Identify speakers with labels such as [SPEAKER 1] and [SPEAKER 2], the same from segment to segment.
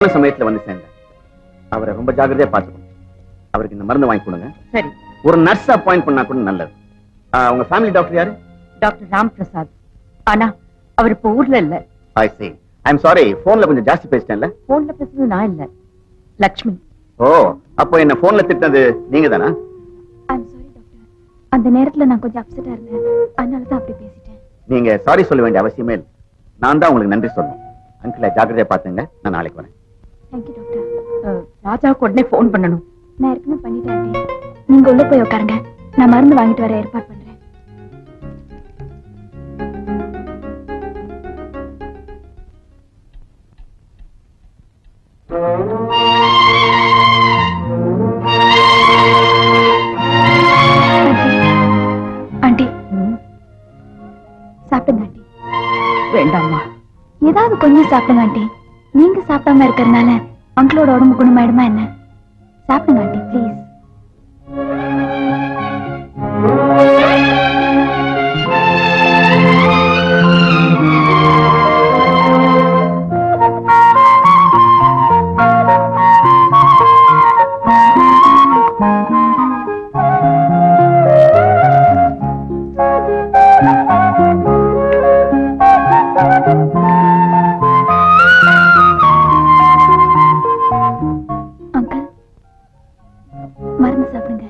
[SPEAKER 1] சமயத்துல வந்து சேர்ந்தேன். அவரை ரொம்ப ஜாக்கிரதையா பாத்துக்கணும். அவருக்கு இந்த மருந்து வாங்கி கொடுங்க.
[SPEAKER 2] சரி.
[SPEAKER 1] ஒரு நர்ஸ் அப்பாயிண்ட் பண்ணா கூட நல்லது. உங்க ஃபேமிலி டாக்டர் யாரு?
[SPEAKER 2] டாக்டர் ராம் பிரசாத். ஆனா அவர் இப்ப ஊர்ல இல்ல.
[SPEAKER 1] ஐ see. I'm sorry. போன்ல கொஞ்சம் ஜாஸ்தி பேசிட்டேன்ல.
[SPEAKER 2] போன்ல பேசுறது நான் இல்ல, லட்சுமி.
[SPEAKER 1] ஓ, அப்போ என்ன போன்ல திட்டினது நீங்க தானா?
[SPEAKER 3] I'm sorry doctor. அந்த நேரத்துல நான் கொஞ்சம் அப்செட்டா இருந்தேன். அதனால தான் அப்படி பேசிட்டேன்.
[SPEAKER 1] நீங்க சாரி சொல்ல வேண்டிய அவசியமே இல்லை. நான் தான் உங்களுக்கு நன்றி சொல்லணும். அங்கிளை ஜாக்கிரதையா பாத்துங்க. நான் நாளைக்கு வரேன்.
[SPEAKER 3] Thank you doctor.
[SPEAKER 2] ராஜாவுக்கு உடனே போன் பண்ணணும்.
[SPEAKER 3] நான் ஏற்கனவே பண்ணிட்டேன் ஆண்டி. நீங்க உள்ள போய் உட்காருங்க. நான் மருந்து வாங்கிட்டு வர ஏற்பாடு பண்றேன். ஆண்டி சாப்பிடுங்க ஆண்டி.
[SPEAKER 2] வேண்டாம்மா.
[SPEAKER 3] ஏதாவது கொஞ்சம் சாப்பிடுங்க ஆண்டி. நீங்க சாப்பிடாம இருக்கிறதுனால அங்கிளோட உடம்பு குணமாயிடுமா என்ன? சாப்பிடுங்க ஆண்டி ப்ளீஸ். அங்கிள் மருந்து சாப்பிடுங்க.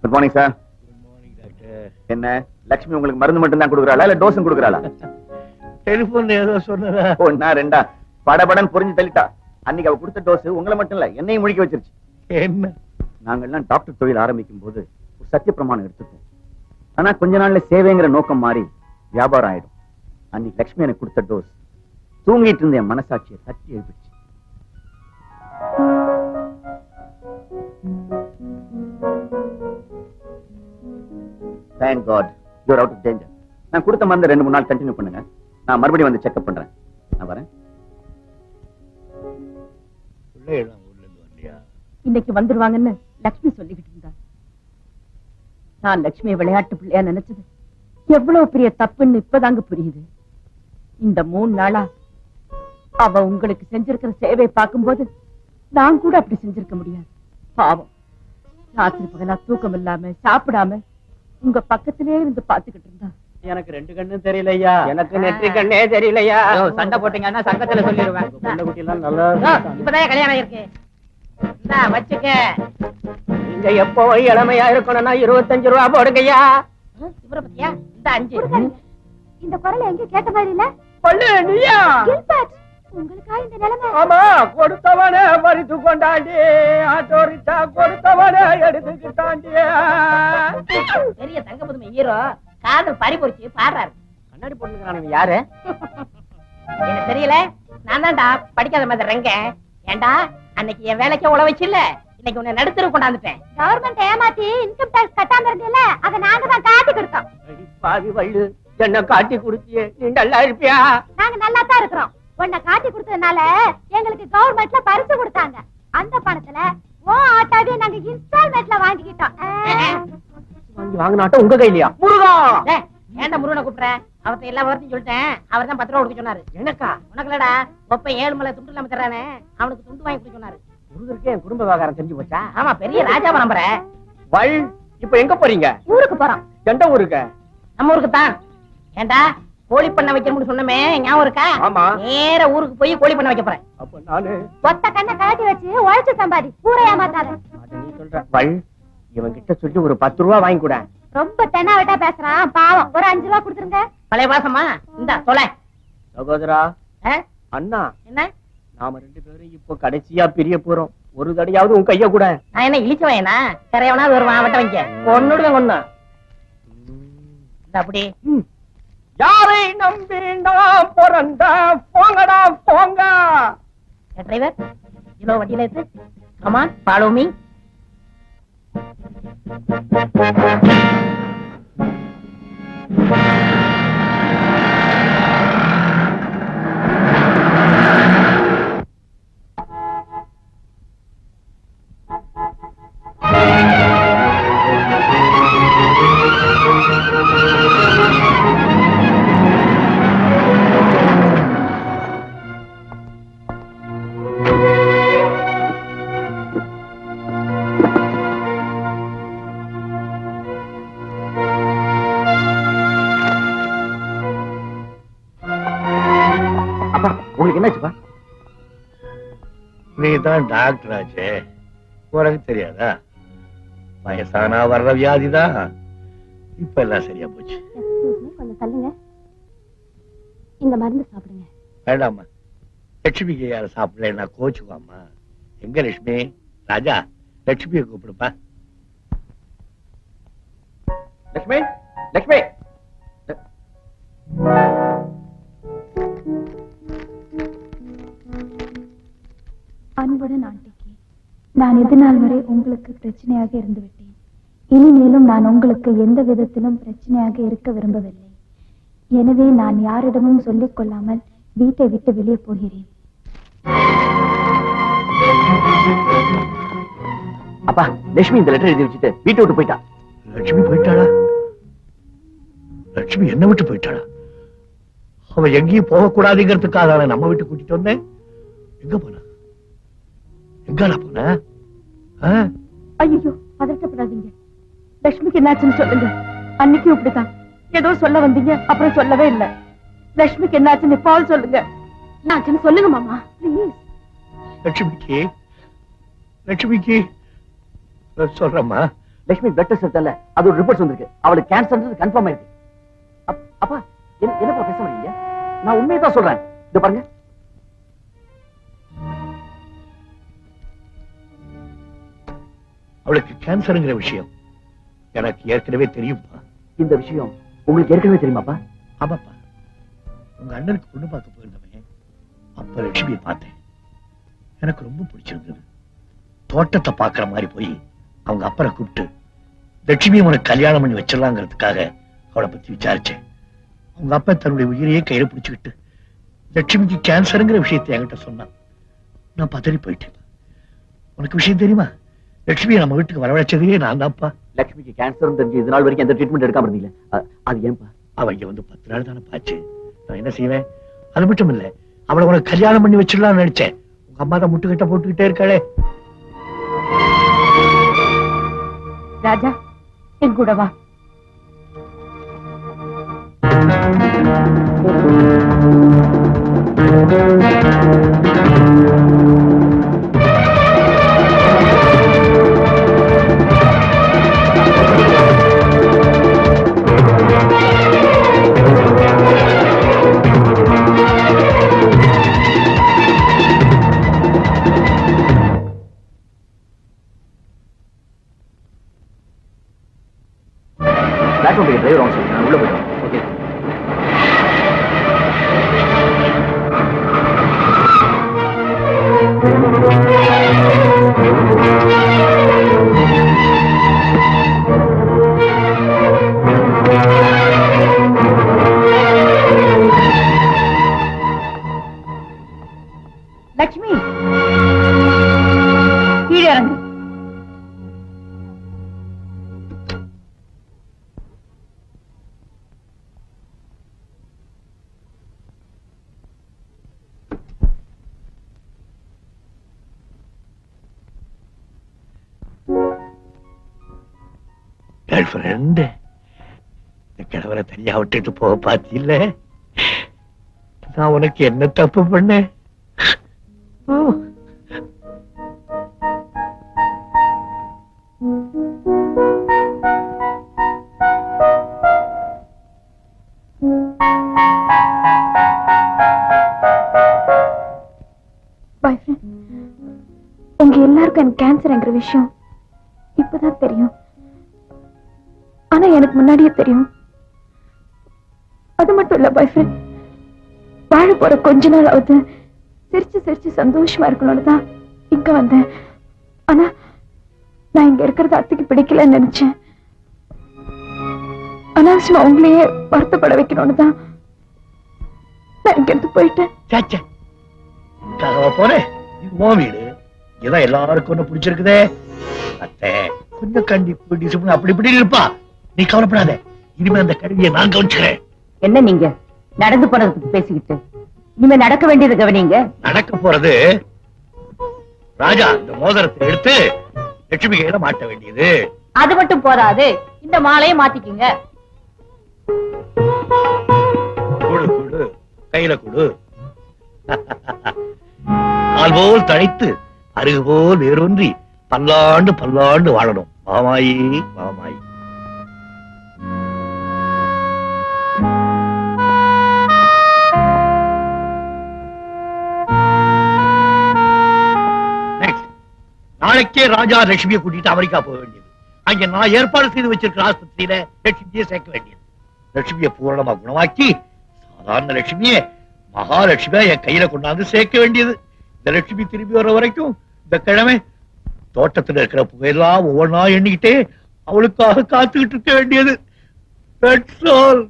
[SPEAKER 1] Good morning sir. என்ன லட்சுமி உங்களுக்கு மருந்து மட்டும் தான் கொடுக்குறாளா இல்ல டோஸும் கொடுக்குறாளா?
[SPEAKER 4] டெலிபோன்ல ஏதோ சொன்னதா?
[SPEAKER 1] ஒன்னா ரெண்டா படபடன் புரிஞ்சு தள்ளிட்டா. அன்னைக்கு அவ கொடுத்த டோஸ் உங்களை மட்டும் இல்ல என்னையும் முழிக்க வச்சிருச்சு.
[SPEAKER 4] என்ன?
[SPEAKER 1] நாங்கெல்லாம் டாக்டர் தொழில் ஆரம்பிக்கும் போது ஒரு சத்திய பிரமாணம் எடுத்துப்போம். ஆனா கொஞ்ச நாள்ல சேவைங்கிற நோக்கம் மாறி வியாபாரம் ஆயிடும். அன்னைக்கு லட்சுமி எனக்கு கொடுத்த டோஸ் தூங்கிட்டு இருந்த என் மனசாட்சியை தட்டி எழுப்பிடுச்சு. Thank God, you are out of danger. நான் கொடுத்த மருந்து 2-3 நாள் கண்டினியூ பண்ணுங்க. நான் மறுபடியும் வந்து செக்அப் பண்றேன். நான் வரேன்.
[SPEAKER 2] இன்னைக்கு வந்துருவாங்கன்னு லட்சுமி சொல்லிக்கிட்டு இருந்தா. நான் லட்சுமியை விளையாட்டு பிள்ளையா நினைச்சது எவ்வளவு பெரிய தப்புன்னு இப்பதாங்க புரியுது. இந்த 3 நாளா அவ உங்களுக்கு செஞ்சிருக்கிற சேவையை பார்க்கும்போது நான் கூட அப்படி செஞ்சிருக்க முடியாது. பாவம், ராத்திரி பகலா தூக்கம் இல்லாம சாப்பிடாம உங்க பக்கத்திலே இருந்து பாத்துக்கிட்டு இருந்தா.
[SPEAKER 4] எனக்கு 2 கண்ணும் தெரியலையா?
[SPEAKER 5] எனக்கு நெற்றி கண்ணே தெரியலையா? சண்டை போட்டீங்கன்னா சங்கத்துல சொல்லிடுவேன்.
[SPEAKER 4] பொண்ணு குட்டி எல்லாம் நல்லா
[SPEAKER 5] இப்பதான் கல்யாணம் இருக்கு. இந்தா வச்சுக்க. நீங்க எப்போ இளமையா இருக்கணும்னா 25 ரூபா போடுங்கய்யா. இவரை பத்தியா? இந்த 5.
[SPEAKER 3] இந்த குரலை எங்க கேட்ட மாதிரி இல்ல?
[SPEAKER 4] பொண்ணு நீயா?
[SPEAKER 3] கில்பர்ட், உங்களுக்கா இந்த நிலைமை?
[SPEAKER 4] ஆமா, கொடுத்தவனே பறித்து கொண்டாண்டி, ஆட்டோ ரிக்ஷா கொடுத்தவனே எடுத்துக்கிட்டாண்டி.
[SPEAKER 5] பெரிய தங்க புதுமை ஹீரோ காதல் பறிபொறிச்சு பாடுறாரு.
[SPEAKER 4] கண்ணாடி போட்டுக்கிறானு யாரு?
[SPEAKER 5] எனக்கு தெரியல. நான் தான்டா படிக்காத மாதிரி ரெங்க. ஏண்டா அன்னைக்கு என் வேலைக்கே உழ வச்சு இல்ல, இன்னைக்கு உன்னை நடுத்தரு கொண்டாந்துட்டேன்.
[SPEAKER 3] கவர்மெண்ட் ஏமாத்தி இன்கம் டாக்ஸ் கட்டாம இருந்தீல்ல, அத நாங்க தான் காட்டி கொடுத்தோம்.
[SPEAKER 4] பாவி வள்ளு, என்ன காட்டி கொடுத்தியே, நீ நல்லா இருப்பியா?
[SPEAKER 3] நாங்க நல்லா தான் இருக்கிறோம். உன்னை காட்டி கொடுத்ததுனால எங்களுக்கு கவர்மெண்ட்ல பரிசு கொடுத்தாங்க. அந்த பணத்துல ஓ ஆட்டாவே நாங்க இன்ஸ்டால்மெண்ட்ல வாங்கிக்கிட்டோம்.
[SPEAKER 4] வாங்கினாட்டம் உங்க கையிலயா? முருகா,
[SPEAKER 5] ஏன்டா முருகனை கூப்பிடுற? அவர்கிட்ட எல்லா வார்த்தையும் சொல்லிட்டேன். அவர் தான் 10 ரூபா கொடுக்க சொன்னாரு.
[SPEAKER 4] எனக்கா?
[SPEAKER 5] உனக்கு இல்லடா, ஒப்ப 7 மலை துண்டு இல்லாம தர்றானே, அவனுக்கு துண்டு வாங்கி கொடுக்க சொன்னாரு.
[SPEAKER 4] முருகருக்கே என் குடும்ப விவகாரம் தெரிஞ்சு போச்சா?
[SPEAKER 5] ஆமா, பெரிய ராஜாவை நம்புற.
[SPEAKER 4] வள், இப்ப எங்க போறீங்க?
[SPEAKER 5] ஊருக்கு போறோம்.
[SPEAKER 4] எந்த ஊருக்கு?
[SPEAKER 5] நம்ம ஊருக்கு தான். ஏண்டா கோழி பண்ண வைக்கணும்னு சொன்னமே ஞாபகம் இருக்கா?
[SPEAKER 4] ஆமா.
[SPEAKER 5] நேர ஊருக்கு போய் கோழி பண்ண வைக்க போறேன்.
[SPEAKER 4] அப்ப நானு
[SPEAKER 3] ஒத்த கண்ணை கழட்டி வச்சு உழைச்சு சம்பாதி, ஊரை ஏமாத்தாத.
[SPEAKER 4] நீ சொல்ற வள், இவன் கிட்ட சொல்லி ஒரு 10 ரூபா வாங்கி கூட.
[SPEAKER 3] ரொம்ப தென்னாவட்டா பேசுறான் பாவம். ஒரு 5 ரூபா கொடுத்துருங்க.
[SPEAKER 5] பழைய வாசமா இந்தா தொலை.
[SPEAKER 4] சகோதரா, அண்ணா,
[SPEAKER 5] என்ன
[SPEAKER 4] நாம 2 பேரும் இப்போ கடைசியா பிரிய போறோம். ஒரு தடையாவது உன் கைய கூட.
[SPEAKER 5] நான் என்ன இழிச்சவனா? கரையவனா வருவான் வெட்ட வைக்க கொன்னுடுவேன். கொன்னு அப்படி
[SPEAKER 4] யாரை நம்பி நான் பிறந்த போங்கடா போங்க.
[SPEAKER 5] டிரைவர், இதோ வண்டியில இருக்கு. Come on, follow me.
[SPEAKER 1] உங்களுக்கு என்னாச்சுப்பா?
[SPEAKER 6] நீ தான் டாக்டர் ஆச்சே, உனக்கு தெரியாதா? வயசானா வர்ற வியாதிதான். இப்ப எல்லாம் சரியா போச்சு.
[SPEAKER 3] கொஞ்சம் தள்ளுங்க, இந்த மருந்து சாப்பிடுங்க.
[SPEAKER 6] வேண்டாமா, லட்சுமிக்கு யார சாப்பிடல கோச்சுக்குவாமா. எங்க லட்சுமி? ராஜா, லட்சுமியை கூப்பிடுப்பா.
[SPEAKER 1] லட்சுமி, லட்சுமி.
[SPEAKER 7] அன்புடன் ஆண்டிக்கு, நான் இது நாள் வரை உங்களுக்கு பிரச்சனையாக இருந்து விட்டேன். இனிமேலும் நான் உங்களுக்கு எந்த விதத்திலும் பிரச்சனையாக இருக்க விரும்பவில்லை. எனவே நான் யாரிடமும் சொல்லிக் கொள்ளாமல் வீட்டை விட்டு வெளியே போகிறேன்.
[SPEAKER 1] அப்பா, லட்சுமி இந்த லெட்டர் எழுதி வச்சுட்டு வீட்டை விட்டு போயிட்டா.
[SPEAKER 6] லட்சுமி போயிட்டாளா? லட்சுமி என்ன விட்டு போயிட்டாளா? அவ எங்கேயும் போகக்கூடாதுங்கிறதுக்காக நம்ம வீட்டு கூட்டிட்டு வந்தேன். எங்க போனா? எங்கால போன?
[SPEAKER 2] ஐயோ, பதட்டப்படாதீங்க. லட்சுமிக்கு என்னாச்சுன்னு சொல்லுங்க. அன்னைக்கும் இப்படித்தான் ஏதோ சொல்ல வந்தீங்க, அப்புறம் சொல்லவே இல்லை. லட்சுமிக்கு என்னாச்சுன்னு இப்பாவது சொல்லுங்க.
[SPEAKER 3] என்னாச்சுன்னு சொல்லுங்க மாமா, ப்ளீஸ்.
[SPEAKER 6] லட்சுமிக்கு லட்சுமிக்கு சொல்றமா.
[SPEAKER 1] லட்சுமி பிளட் டெஸ்ட் எடுத்தல, அது ஒரு ரிப்போர்ட் வந்திருக்கு. அவளுக்கு கேன்சர் கன்ஃபார்ம் ஆயிருக்கு. அப்பா, என்னப்பா பேச முடியல? நான் உண்மையை தான் சொல்றேன். இது பாருங்க.
[SPEAKER 6] அவளுக்கு கேன்சர்ங்கிற விஷயம் எனக்கு ஏற்கனவே தெரியும்பா.
[SPEAKER 1] இந்த விஷயம் உங்களுக்கு ஏற்கனவே தெரியுமாப்பா?
[SPEAKER 6] ஆமாப்பா, உங்க அண்ணனுக்கு பொண்ணு பார்க்க போயிருந்தவன் அப்ப லட்சுமியை பார்த்தேன். எனக்கு ரொம்ப பிடிச்சிருந்தது. தோட்டத்தை பாக்குற மாதிரி போய் அவங்க அப்பரை கூப்பிட்டு லட்சுமியை உனக்கு கல்யாணம் பண்ணி வச்சிடலாங்கிறதுக்காக அவளை பத்தி விசாரிச்சேன். அவங்க அப்பா தன்னுடைய உயிரையே கையில பிடிச்சுக்கிட்டு லட்சுமிக்கு கேன்சருங்கிற விஷயத்தை என்கிட்ட சொன்னான். நான் பதறி போயிட்டேன். உனக்கு விஷயம் தெரியுமா? லட்சுமியை நம்ம வீட்டுக்கு வரவழைச்சதே நான் தான்ப்பா.
[SPEAKER 1] லட்சுமிக்கு கேன்சர் தெரிஞ்சு இது நாள் வரைக்கும் எந்த ட்ரீட்மெண்ட் எடுக்காம இருந்தீங்க. அது ஏன்பா?
[SPEAKER 6] அவ இங்க வந்து 10 நாள் தானே பாச்சு. நான் என்ன செய்வேன்? அது மட்டும் இல்ல, அவளை உனக்கு கல்யாணம் பண்ணி வச்சிடலாம்னு நினைச்சேன். உங்க அம்மா தான் முட்டுக்கிட்ட போட்டுக்கிட்டே இருக்காளே.
[SPEAKER 2] ராஜா, என் கூட வா.
[SPEAKER 1] டிரைவர் வாங்க சொல்லி நான் உள்ள போயிட்டோம். ஓகே.
[SPEAKER 2] லட்சுமி, கீழே இறங்கு.
[SPEAKER 6] ஃப்ரெண்ட், இந்த கிழவரை தனியா விட்டுட்டு போக பாத்தியில்ல? நான் உனக்கு என்ன தப்பு பண்ணேன்?
[SPEAKER 7] உங்க எல்லாருக்கும் எனக்கு கேன்சர்ங்கிற விஷயம் இப்பதான் தெரியும். ஆனா எனக்கு முன்னாடியே தெரியும். அது மட்டும் இல்ல பாய் ஃப்ரெண்ட், வாழ போற கொஞ்ச நாள் ஆகுது சிரிச்சு சிரிச்சு சந்தோஷமா இருக்கணும்னு தான் இங்க வந்தேன். ஆனா நான் இங்க இருக்கிறது அத்தைக்கு பிடிக்கலன்னு நினைச்சேன். அனாவசியமா உங்களையே வருத்தப்பட வைக்கணும்னு தான் நான் இங்க இருந்து போயிட்டேன்.
[SPEAKER 6] போறேன், வீடு இதான் எல்லாருக்கும் ஒண்ணு பிடிச்சிருக்குதே. அத்தை கொஞ்சம் கண்டிப்பு டிசிப்ளின் அப்படி இப்படி இருப்பா. நீ கவலைப்படாத, இனிமே அந்த கருவியை நான் கவனிச்சுக்கிறேன்.
[SPEAKER 2] என்ன நீங்க நடந்து போறதுக்கு பேசிக்கிட்டு, இனிமே நடக்க வேண்டியது கவனிங்க.
[SPEAKER 6] நடக்க போறது ராஜா இந்த மோதிரத்தை எடுத்து லட்சுமி கையில மாட்ட வேண்டியது.
[SPEAKER 2] அது மட்டும் போதாது, இந்த மாலையை மாத்திக்கிங்க.
[SPEAKER 6] குடு குடு, கையில குடு. கால் போல் தழைத்து அருகு போல் வேரூன்றி பல்லாண்டு பல்லாண்டு வாழணும். மாமாயி மாமாயி. நாளைக்கே ராஜா லட்சுமியை கூட்டிட்டு அமெரிக்கா போக வேண்டியது. அங்க நான் ஏற்பாடு செய்து வச்சிருக்கிற ஆஸ்பத்திரியில லட்சுமியை சேர்க்க வேண்டியது. லட்சுமியை பூரணமா குணமாக்கி சாதாரண லட்சுமியை மகாலட்சுமியா என் கையில கொண்டாந்து சேர்க்க வேண்டியது. இந்த லட்சுமி திரும்பி வர்ற வரைக்கும் இந்த கிழமை தோட்டத்துல இருக்கிற புகையெல்லாம் ஒவ்வொன்றா எண்ணிக்கிட்டே அவளுக்காக காத்துக்கிட்டு இருக்க வேண்டியது. That's all.